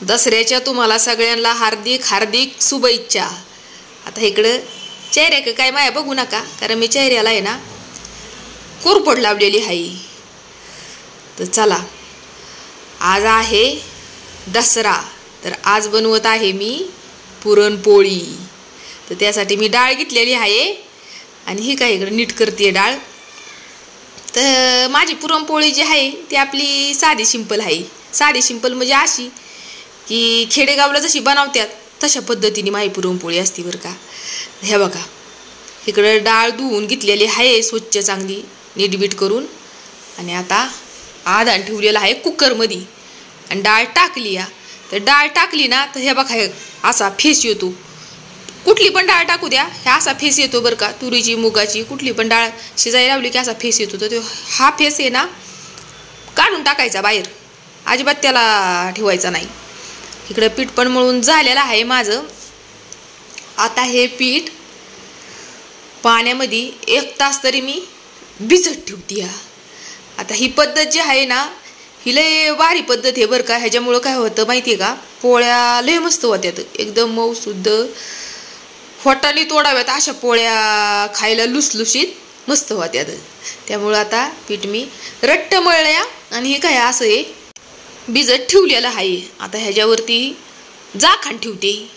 दसऱ्याच्या तुम्हाला सगळ्यांना हार्दिक हार्दिक शुभेच्छा। आता इकडं चेहऱ्याक काय माया बघू नका, कारण मी चेहऱ्याला आहे ना कोरपड लावलेली आहे। तर चला, आज आहे दसरा, तर आज बनवत आहे मी पुरणपोळी। तर त्यासाठी मी डाळ घेतलेली आहे आणि ही काय इकडे नीट करते डाळ। तर माझी पुरणपोळी जी आहे ती आपली साधी सिंपल आहे। साधी सिंपल म्हणजे अशी की खेडेगावला जशी बनवतात तशा पद्धतीने माझी पुरणपोळी असते बरं का। हे बघा, इकडे डाळ धुवून घेतलेली आहे स्वच्छ चांगली नीटबीट करून, आणि आता आधान ठेवलेला आहे कुकरमध्ये आणि डाळ टाकली या। तर डाळ टाकली ना तर हे बघा असा फेस येतो, कुठली पण डाळ टाकू द्या ह्या असा फेस येतो बरं का। तुरीची मुगाची कुठली पण डाळ शिजायला लावली की असा फेस येतो, तर हा फेस आहे ना काढून टाकायचा बाहेर, अजिबात त्याला ठेवायचा नाही। इकडे पीठ पण मळून झालेलं आहे माझं। आता हे पीठ पाण्यामध्ये 1 तास तरी मी भिजत ठेवते। आता ही पद्धत जी आहे ना ही लय भारी पद्धत आहे बरं का। ह्याच्यामुळं काय होतं माहिती आहे का, पोळ्या लय मस्त होत्यात, एकदम मऊ शुद्ध होटाने तोडाव्यात अशा पोळ्या खायला लुसलुशीत मस्त होत्यात। त्यामुळं आता पीठ मी रट्ट मळल्या आणि हे काय असं आहे भिजत ठेवलेलं आहे। आता ह्याच्यावरती झाकण ठेवते।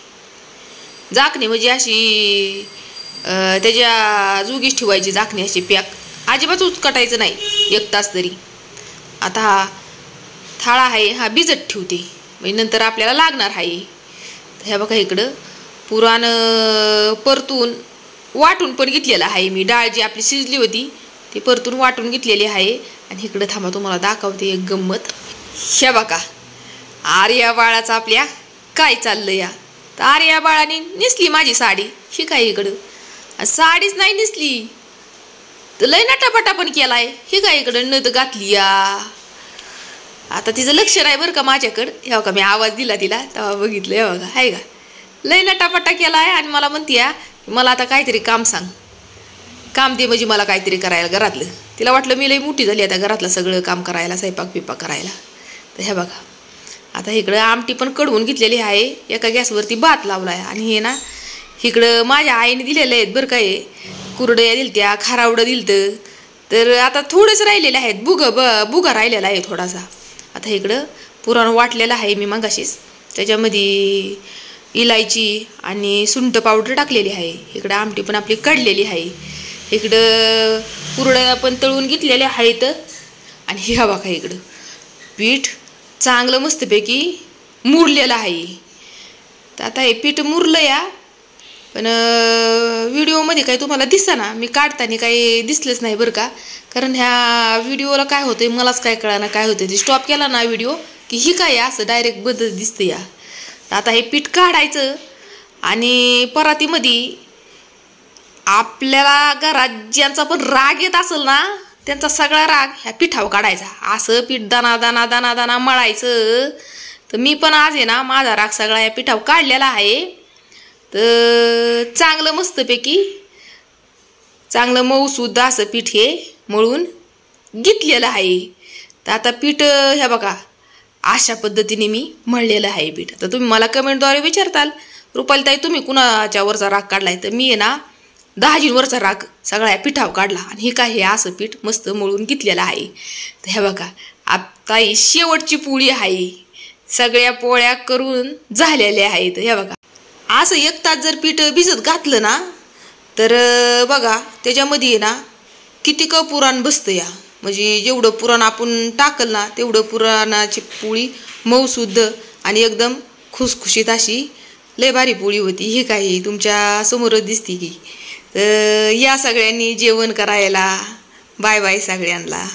झाकणी म्हणजे अशी त्याच्या जुगीच ठेवायची झाकणी, अशी पॅक, अजिबात उचकटायचं नाही 1 तास तरी। आता हा थाळा आहे हा भिजत ठेवते, म्हणजे नंतर आपल्याला लागणार आहे। ह्या बघा इकडं पुराण परतून वाटून पण घेतलेलं आहे मी, डाळ जी आपली शिजली होती ती परतून वाटून घेतलेली आहे। आणि इकडं थांबा तुम्हाला दाखवते एक गंमत। ह्या बघा आर्या बाळाचा आपल्या काय चाललं या। तर आर्या बाळाने नेसली माझी साडी, ही काय इकडं साडीच नाही नेसली तर लय नटापटा पण केलाय, ही काय इकडं नथ घातली या। आता तिचं लक्ष नाही बरं का माझ्याकडं। हे बघा मी आवाज दिला तिला तेव्हा बघितलं, हे बघा आहे का लय नटापटा केलाय। आणि मला म्हणते मला आता काहीतरी काम सांग, काम दे म्हणजे मला काहीतरी करायला घरातलं। तिला वाटलं मी लय मोठी झाली आता घरातलं सगळं काम करायला, स्वयंपाक पिपाक करायला। तर हे बघा आता इकडं आमटी पण कढवून घेतलेली आहे, एका गॅसवरती भात लावला आहे। आणि हे ना इकडं माझ्या आईने दिलेले आहेत बरं काय, कुरडया दिलत्या, खारावडं दिलतं, तर आता थोडेच राहिलेले आहेत, बुगा राहिलेला आहे थोडासा। आता इकडं पुरण वाटलेलं आहे मी मगाशीच, त्याच्यामध्ये इलायची आणि सुंठ पावडर टाकलेली आहे। इकडं आमटी पण आपली काढलेली आहे, इकडं कुरडया पण तळून घेतलेल्या आहेत। आणि ह्या बघा इकडं पीठ चांगलं मस्तपैकी मुरलेलं आहे। तर आता हे पीठ मुरलं या, पण व्हिडिओमध्ये काही तुम्हाला दिसेना, मी काढताना काही दिसलंच नाही बरं का। कारण ह्या व्हिडिओला काय होतंय मलाच काय कळना काय होतं, ते स्टॉप केला ना व्हिडिओ की ही काय असं डायरेक्ट बदल दिसतं या। आता हे पीठ काढायचं आणि परातीमध्ये आपल्याला घरात ज्यांचा पण राग येत असेल ना त्यांचा सगळा राग ह्या पिठावर काढायचा। असं पीठ दाना दाना दाना दाना मळायचं। तर मी पण आज आहे ना माझा राग सगळा या पिठावर काढलेला आहे। तर चांगलं मस्तपैकी चांगलं मऊसुद्धा असं पीठ हे मळून घेतलेलं आहे। तर आता पीठ ह्या बघा अशा पद्धतीने मी मळलेलं आहे पीठ। तर तुम्ही मला कमेंटद्वारे विचारताल रुपाली ताई तुम्ही कुणाच्या वरचा राग काढलाय, तर मी आहे ना दाजींवरचा राग सगळ्या पिठावर काढला। आणि हे काय हे असं पीठ मस्त मळून घेतलेलं आहे। तर हे बघा आता ही शेवटची पोळी आहे, सगळ्या पोळ्या करून झालेल्या आहेत। हे बघा असं 1 तास जर पीठ भिजत घातलं ना तर बघा त्याच्यामध्ये ना किती क पुरण बसतं या, म्हणजे जेवढं पुरण आपण टाकल ना तेवढं पुरणाची पोळी मऊसुद्ध आणि एकदम खुसखुशीत अशी लय भारी पोळी होती। ही काही तुमच्या समोरच दिसते की। तर या सगळ्यांनी जेवण करायला, बाय बाय सगळ्यांना।